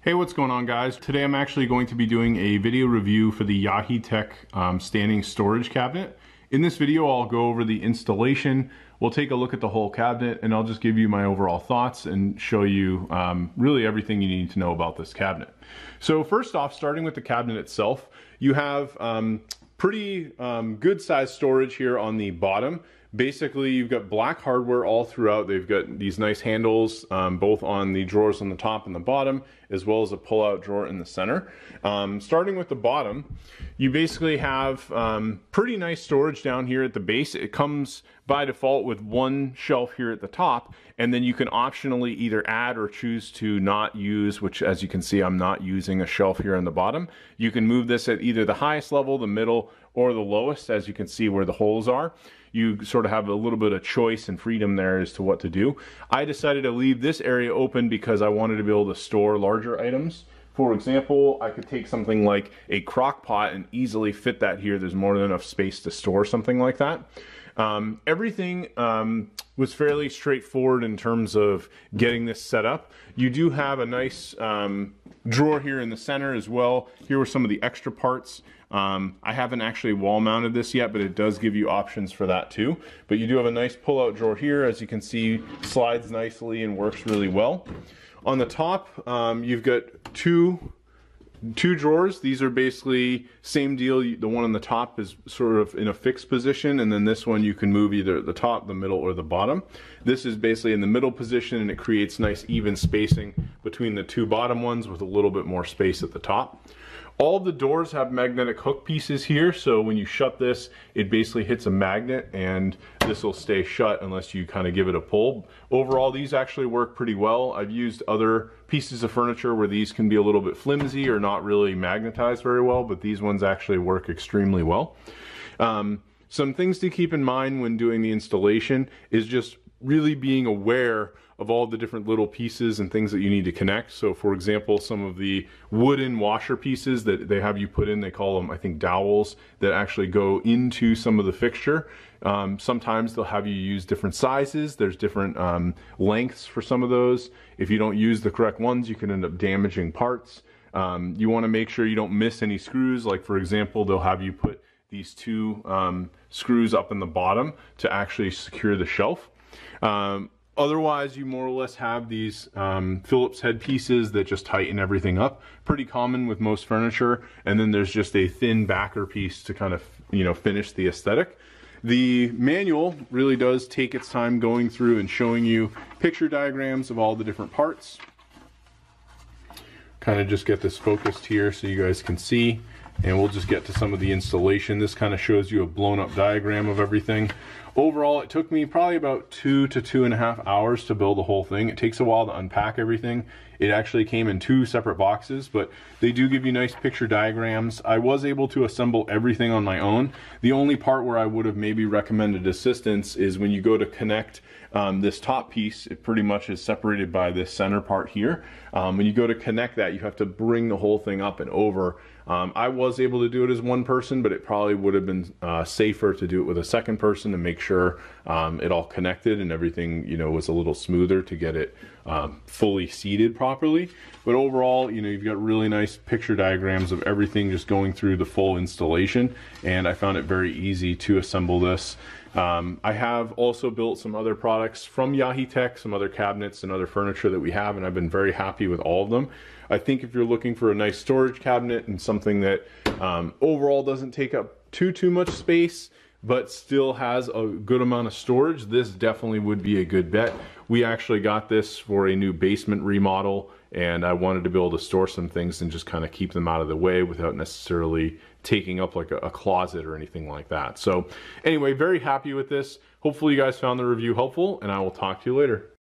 Hey, what's going on, guys? Today I'm actually going to be doing a video review for the Yaheetech standing storage cabinet. In this video, I'll go over the installation, we'll take a look at the whole cabinet, and I'll just give you my overall thoughts and show you really everything you need to know about this cabinet. So first off, starting with the cabinet itself, you have pretty good size storage here on the bottom. Basically, you've got black hardware all throughout. They've got these nice handles, both on the drawers on the top and the bottom, as well as a pull-out drawer in the center. Starting with the bottom, you basically have pretty nice storage down here at the base. It comes by default with one shelf here at the top, and then you can optionally either add or choose to not use, which, as you can see, I'm not using a shelf here on the bottom. You can move this at either the highest level, the middle, or the lowest, as you can see where the holes are. You sort of have a little bit of choice and freedom there as to what to do. I decided to leave this area open because I wanted to be able to store larger items. For example, I could take something like a crock pot and easily fit that here. There's more than enough space to store something like that. Everything was fairly straightforward in terms of getting this set up. You do have a nice drawer here in the center as well. Here were some of the extra parts. I haven't actually wall mounted this yet, but it does give you options for that too. But you do have a nice pull-out drawer here, as you can see, slides nicely and works really well. On the top, you've got two drawers. These are basically same deal. The one on the top is sort of in a fixed position, and then this one you can move either at the top, the middle, or the bottom. This is basically in the middle position, and it creates nice even spacing between the two bottom ones with a little bit more space at the top. All the doors have magnetic hook pieces here, so when you shut this, it basically hits a magnet and this will stay shut unless you kind of give it a pull. Overall, these actually work pretty well. I've used other pieces of furniture where these can be a little bit flimsy or not really magnetized very well, but these ones actually work extremely well. Some things to keep in mind when doing the installation is just really being aware of all the different little pieces and things that you need to connect. So for example, some of the wooden washer pieces that they have you put in, they call them, I think, dowels, that actually go into some of the fixture. Sometimes they'll have you use different sizes. There's different lengths for some of those. If you don't use the correct ones, you can end up damaging parts. You want to make sure you don't miss any screws. Like, for example, they'll have you put these two screws up in the bottom to actually secure the shelf. Otherwise, you more or less have these Phillips head pieces that just tighten everything up. Pretty common with most furniture. And then there's just a thin backer piece to kind of, finish the aesthetic. The manual really does take its time going through and showing you picture diagrams of all the different parts. Kind of just get this focused here so you guys can see. And we'll just get to some of the installation. This kind of shows you a blown up diagram of everything. Overall, it took me probably about 2 to 2.5 hours to build the whole thing. It takes a while to unpack everything. It actually came in 2 separate boxes, but they do give you nice picture diagrams. I was able to assemble everything on my own. The only part where I would have maybe recommended assistance is when you go to connect this top piece. It pretty much is separated by this center part here. When you go to connect that, you have to bring the whole thing up and over. I was able to do it as one person, but it probably would have been safer to do it with a second person to make sure it all connected and everything, was a little smoother to get it fully seated properly. But overall, you've got really nice picture diagrams of everything just going through the full installation, and I found it very easy to assemble this. I have also built some other products from Yaheetech, some other cabinets and other furniture that we have, and I've been very happy with all of them. I think if you're looking for a nice storage cabinet and something that overall doesn't take up too much space, but still has a good amount of storage, this definitely would be a good bet. We actually got this for a new basement remodel, and I wanted to be able to store some things and just kind of keep them out of the way without necessarily taking up like a closet or anything like that. So anyway, very happy with this. Hopefully you guys found the review helpful, and I will talk to you later.